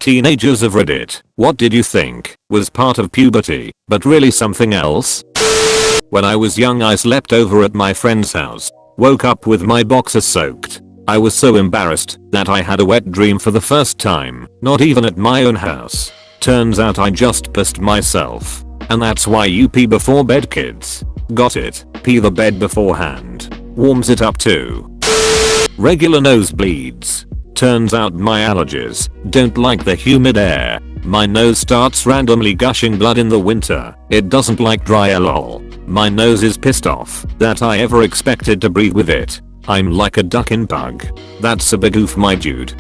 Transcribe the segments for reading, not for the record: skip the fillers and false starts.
Teenagers of Reddit, what did you think was part of puberty, but really something else? When I was young I slept over at my friend's house. Woke up with my boxers soaked. I was so embarrassed that I had a wet dream for the first time, not even at my own house. Turns out I just pissed myself. And that's why you pee before bed, kids. Got it? Pee the bed beforehand. Warms it up too. Regular nosebleeds. Turns out my allergies don't like the humid air. My nose starts randomly gushing blood in the winter. It doesn't like dry air lol. My nose is pissed off that I ever expected to breathe with it. I'm like a duck in bug. That's a big oof, my dude.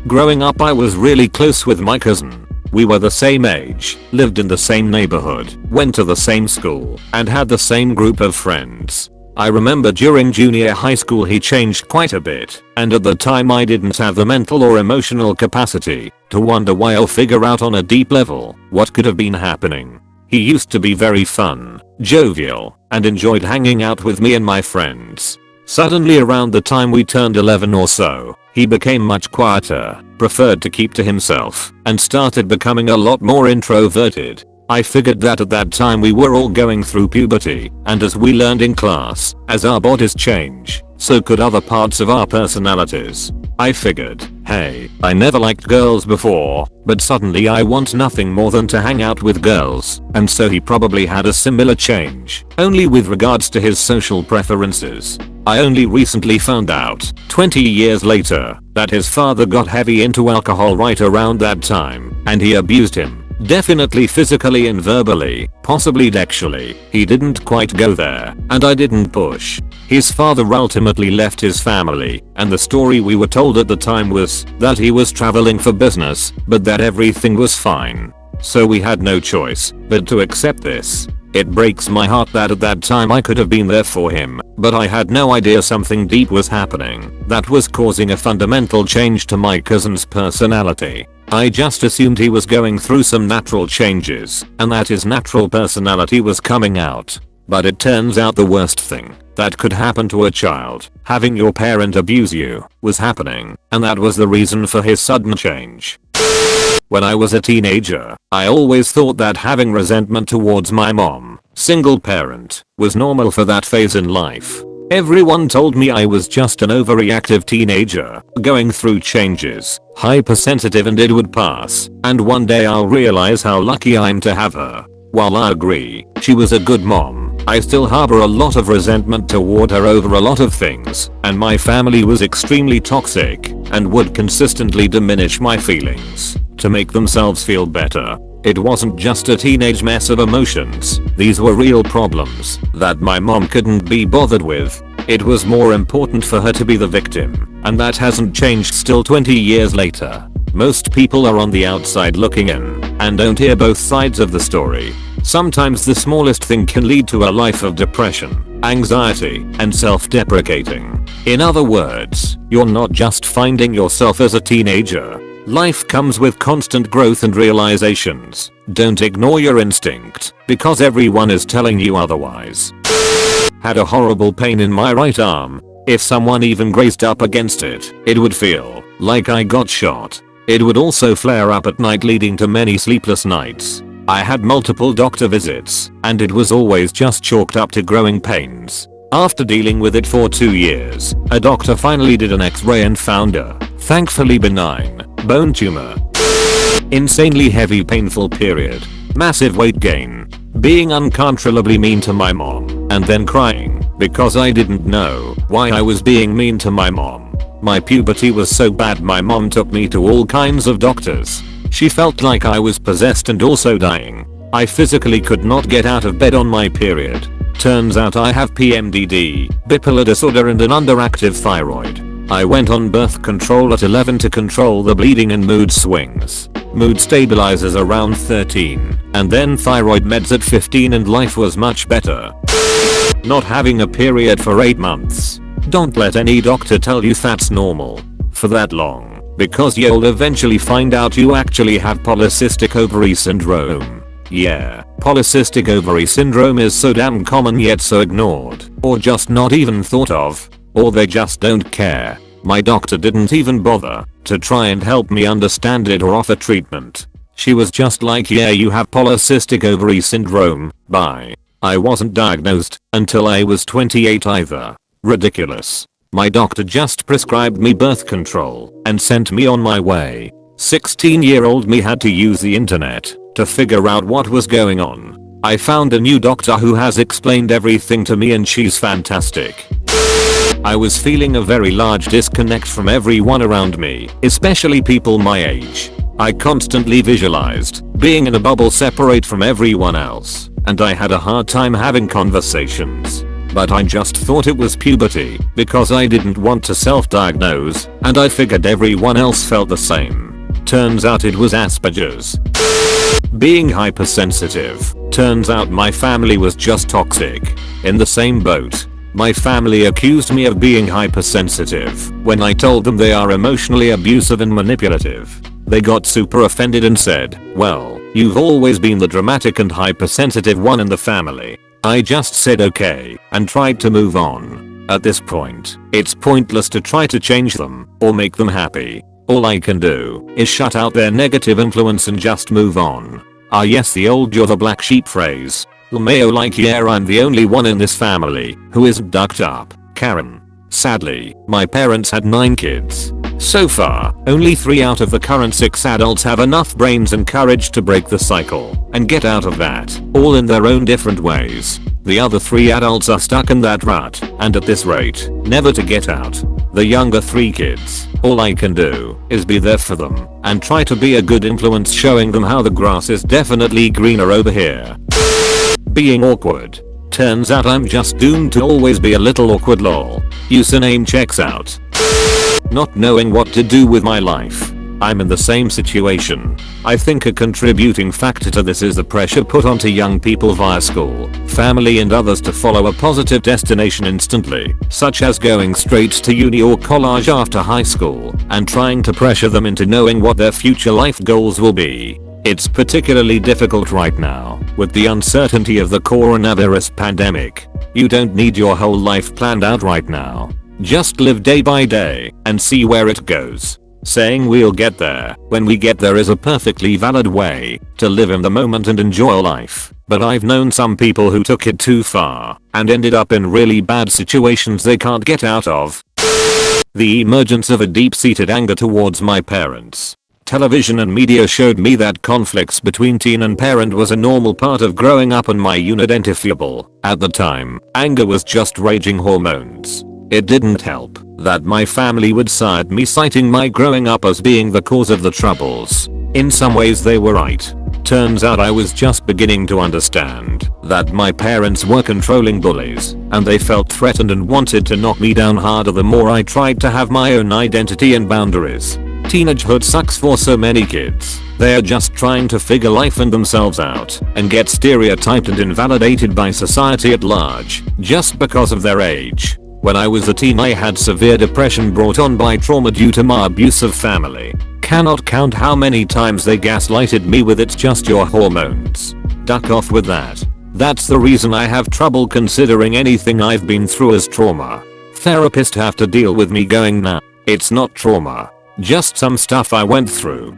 Growing up I was really close with my cousin. We were the same age, lived in the same neighborhood, went to the same school, and had the same group of friends. I remember during junior high school he changed quite a bit, and at the time I didn't have the mental or emotional capacity to wonder why or figure out on a deep level what could have been happening. He used to be very fun, jovial, and enjoyed hanging out with me and my friends. Suddenly around the time we turned 11 or so, he became much quieter, preferred to keep to himself, and started becoming a lot more introverted. I figured that at that time we were all going through puberty, and as we learned in class, as our bodies change, so could other parts of our personalities. I figured, hey, I never liked girls before, but suddenly I want nothing more than to hang out with girls, and so he probably had a similar change, only with regards to his social preferences. I only recently found out, 20 years later, that his father got heavy into alcohol right around that time, and he abused him. Definitely physically and verbally, possibly sexually. He didn't quite go there, and I didn't push. His father ultimately left his family, and the story we were told at the time was that he was traveling for business, but that everything was fine. So we had no choice but to accept this. It breaks my heart that at that time I could have been there for him, but I had no idea something deep was happening that was causing a fundamental change to my cousin's personality. I just assumed he was going through some natural changes and that his natural personality was coming out. But it turns out the worst thing that could happen to a child, having your parent abuse you, was happening, and that was the reason for his sudden change. When I was a teenager, I always thought that having resentment towards my mom, single parent, was normal for that phase in life. Everyone told me I was just an overreactive teenager, going through changes, hypersensitive, and it would pass, and one day I'll realize how lucky I'm to have her. While I agree, she was a good mom, I still harbor a lot of resentment toward her over a lot of things, and my family was extremely toxic and would consistently diminish my feelings to make themselves feel better. It wasn't just a teenage mess of emotions, these were real problems that my mom couldn't be bothered with. It was more important for her to be the victim, and that hasn't changed still 20 years later. Most people are on the outside looking in and don't hear both sides of the story. Sometimes the smallest thing can lead to a life of depression, anxiety, and self-deprecating. In other words, you're not just finding yourself as a teenager. Life comes with constant growth and realizations. Don't ignore your instinct, because everyone is telling you otherwise. Had a horrible pain in my right arm. If someone even grazed up against it, it would feel like I got shot. It would also flare up at night, leading to many sleepless nights. I had multiple doctor visits, and it was always just chalked up to growing pains. After dealing with it for 2 years, a doctor finally did an x-ray and found a, thankfully benign, bone tumor. Insanely heavy painful period. Massive weight gain. Being uncontrollably mean to my mom, and then crying because I didn't know why I was being mean to my mom. My puberty was so bad my mom took me to all kinds of doctors. She felt like I was possessed and also dying. I physically could not get out of bed on my period. Turns out I have PMDD, bipolar disorder, and an underactive thyroid. I went on birth control at 11 to control the bleeding and mood swings. Mood stabilizers around 13, and then thyroid meds at 15, and life was much better. Not having a period for 8 months. Don't let any doctor tell you that's normal for that long, because you'll eventually find out you actually have polycystic ovary syndrome. Yeah, polycystic ovary syndrome is so damn common yet so ignored, or just not even thought of, or they just don't care. My doctor didn't even bother to try and help me understand it or offer treatment. She was just like, yeah, you have polycystic ovary syndrome, bye. I wasn't diagnosed until I was 28 either. Ridiculous. My doctor just prescribed me birth control and sent me on my way. 16-year-old me had to use the internet to figure out what was going on. I found a new doctor who has explained everything to me and she's fantastic. I was feeling a very large disconnect from everyone around me, especially people my age. I constantly visualized being in a bubble separate from everyone else, and I had a hard time having conversations. But I just thought it was puberty because I didn't want to self-diagnose, and I figured everyone else felt the same. Turns out it was Asperger's. Being hypersensitive. Turns out my family was just toxic. In the same boat. My family accused me of being hypersensitive when I told them they are emotionally abusive and manipulative. They got super offended and said, well, you've always been the dramatic and hypersensitive one in the family. I just said okay and tried to move on. At this point, it's pointless to try to change them or make them happy. All I can do is shut out their negative influence and just move on. Ah yes, the old "you're the black sheep" phrase. LMAO, like, yeah, I'm the only one in this family who isn't ducked up. Karen. Sadly, my parents had 9 kids. So far, only 3 out of the current 6 adults have enough brains and courage to break the cycle and get out of that, all in their own different ways. The other 3 adults are stuck in that rut, and at this rate, never to get out. The younger 3 kids, all I can do is be there for them and try to be a good influence, showing them how the grass is definitely greener over here. Being awkward. Turns out I'm just doomed to always be a little awkward, lol. Username checks out. Not knowing what to do with my life. I'm in the same situation. I think a contributing factor to this is the pressure put onto young people via school, family and others to follow a positive destination instantly, such as going straight to uni or college after high school, and trying to pressure them into knowing what their future life goals will be. It's particularly difficult right now, with the uncertainty of the coronavirus pandemic. You don't need your whole life planned out right now. Just live day by day and see where it goes. Saying we'll get there when we get there is a perfectly valid way to live in the moment and enjoy life, but I've known some people who took it too far and ended up in really bad situations they can't get out of. The emergence of a deep-seated anger towards my parents. Television and media showed me that conflicts between teen and parent was a normal part of growing up and my unidentifiable. At the time, anger was just raging hormones. It didn't help that my family would side me, citing my growing up as being the cause of the troubles. In some ways they were right. Turns out I was just beginning to understand that my parents were controlling bullies, and they felt threatened and wanted to knock me down harder the more I tried to have my own identity and boundaries. Teenagehood sucks for so many kids. They're just trying to figure life and themselves out and get stereotyped and invalidated by society at large just because of their age. When I was a teen I had severe depression brought on by trauma due to my abusive family. Cannot count how many times they gaslighted me with "it's just your hormones. Duck off with that." That's the reason I have trouble considering anything I've been through as trauma. Therapists have to deal with me going, nah, it's not trauma. Just some stuff I went through.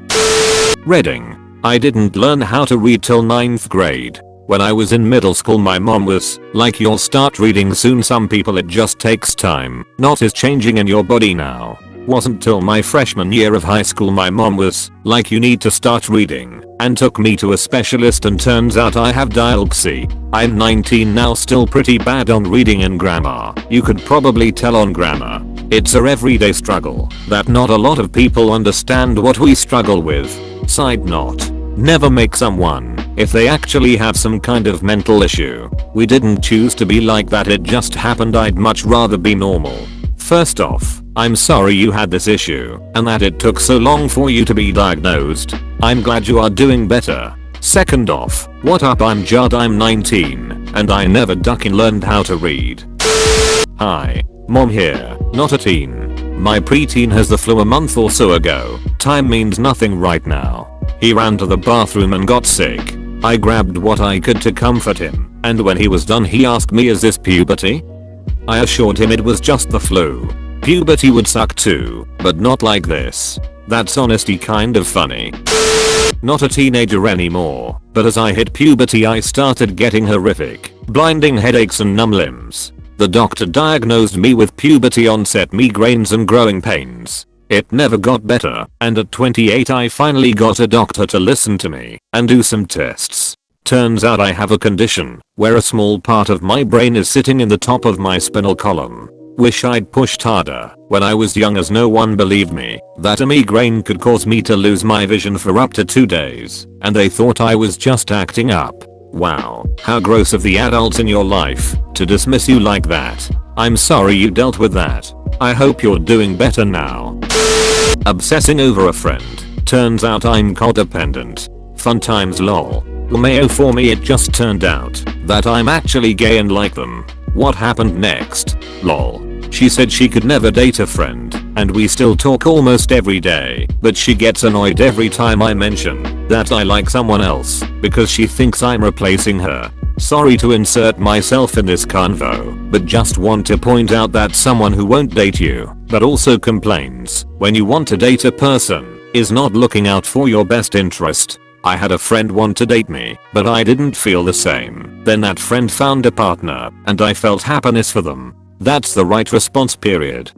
Reading. I didn't learn how to read till 9th grade. When I was in middle school my mom was like, "You'll start reading soon, some people it just takes time, not is changing in your body now." Wasn't till my freshman year of high school my mom was like, "You need to start reading," and took me to a specialist, and turns out I have dyslexia. I'm 19 now, still pretty bad on reading and grammar. You could probably tell on grammar. It's a everyday struggle that not a lot of people understand what we struggle with. Side note. Never make someone if they actually have some kind of mental issue. We didn't choose to be like that, it just happened. I'd much rather be normal. First off, I'm sorry you had this issue and that it took so long for you to be diagnosed. I'm glad you are doing better. Second off, what up, I'm Judd, I'm 19 and I never ducking learned how to read. Hi, mom here, not a teen. My preteen has the flu a month or so ago. Time means nothing right now. He ran to the bathroom and got sick. I grabbed what I could to comfort him, and when he was done he asked me, "Is this puberty?" I assured him it was just the flu. Puberty would suck too, but not like this. That's honestly kind of funny. Not a teenager anymore, but as I hit puberty I started getting horrific, blinding headaches and numb limbs. The doctor diagnosed me with puberty onset migraines and growing pains. It never got better, and at 28 I finally got a doctor to listen to me and do some tests. Turns out I have a condition where a small part of my brain is sitting in the top of my spinal column. Wish I'd pushed harder when I was young, as no one believed me that a migraine could cause me to lose my vision for up to 2 days, and they thought I was just acting up. Wow, how gross of the adults in your life to dismiss you like that. I'm sorry you dealt with that. I hope you're doing better now. Obsessing over a friend. Turns out I'm codependent. Fun times lol. Mayo, for me it just turned out that I'm actually gay and like them. What happened next? Lol. She said she could never date a friend, and we still talk almost every day, but she gets annoyed every time I mention that I like someone else because she thinks I'm replacing her. Sorry to insert myself in this convo, but just want to point out that someone who won't date you, but also complains when you want to date a person, is not looking out for your best interest. I had a friend want to date me, but I didn't feel the same. Then that friend found a partner, and I felt happiness for them. That's the right response, period.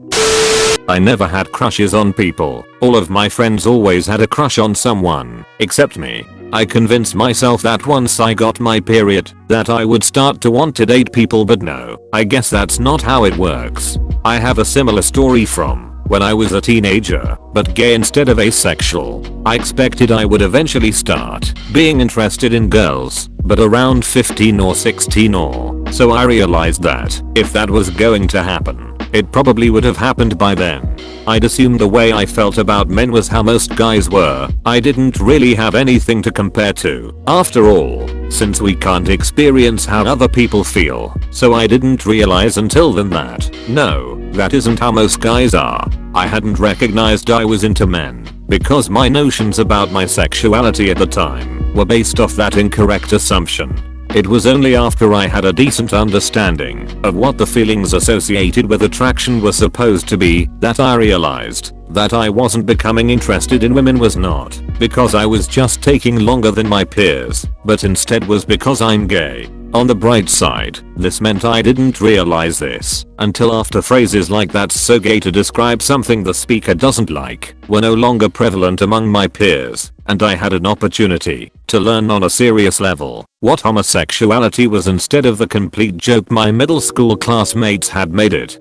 I never had crushes on people. All of my friends always had a crush on someone, except me. I convinced myself that once I got my period, that I would start to want to date people, but no, I guess that's not how it works. I have a similar story from when I was a teenager, but gay instead of asexual. I expected I would eventually start being interested in girls, but around 15 or 16 or so I realized that if that was going to happen, it probably would have happened by then. I'd assumed the way I felt about men was how most guys were. I didn't really have anything to compare to. After all, since we can't experience how other people feel, so I didn't realize until then that, no, that isn't how most guys are. I hadn't recognized I was into men, because my notions about my sexuality at the time were based off that incorrect assumption. It was only after I had a decent understanding of what the feelings associated with attraction were supposed to be that I realized that I wasn't becoming interested in women was not because I was just taking longer than my peers, but instead was because I'm gay. On the bright side, this meant I didn't realize this until after phrases like "that's so gay" to describe something the speaker doesn't like were no longer prevalent among my peers, and I had an opportunity to learn on a serious level what homosexuality was instead of the complete joke my middle school classmates had made it.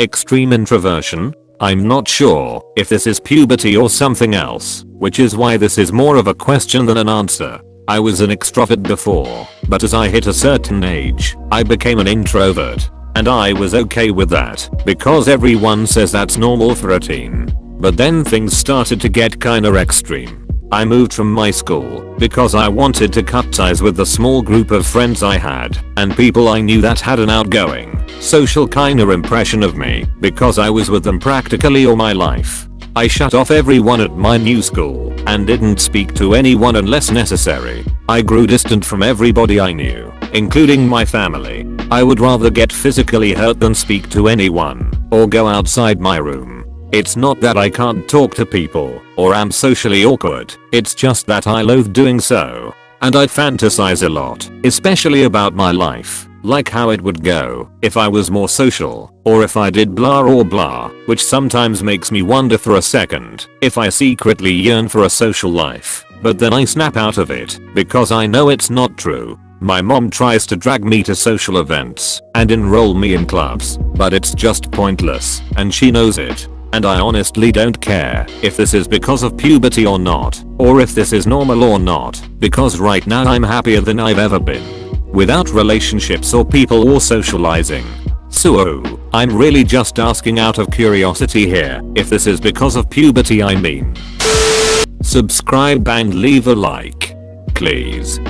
Extreme introversion? I'm not sure if this is puberty or something else, which is why this is more of a question than an answer. I was an extrovert before, but as I hit a certain age, I became an introvert. And I was okay with that, because everyone says that's normal for a teen. But then things started to get kinda extreme. I moved from my school because I wanted to cut ties with the small group of friends I had and people I knew that had an outgoing, social kinda impression of me because I was with them practically all my life. I shut off everyone at my new school and didn't speak to anyone unless necessary. I grew distant from everybody I knew, including my family. I would rather get physically hurt than speak to anyone or go outside my room. It's not that I can't talk to people or am socially awkward, it's just that I loathe doing so. And I'd fantasize a lot, especially about my life, like how it would go if I was more social, or if I did blah or blah, which sometimes makes me wonder for a second if I secretly yearn for a social life, but then I snap out of it because I know it's not true. My mom tries to drag me to social events and enroll me in clubs, but it's just pointless, and she knows it. And I honestly don't care if this is because of puberty or not, or if this is normal or not, because right now I'm happier than I've ever been. Without relationships or people or socializing. So, I'm really just asking out of curiosity here, if this is because of puberty I mean. Subscribe and leave a like. Please.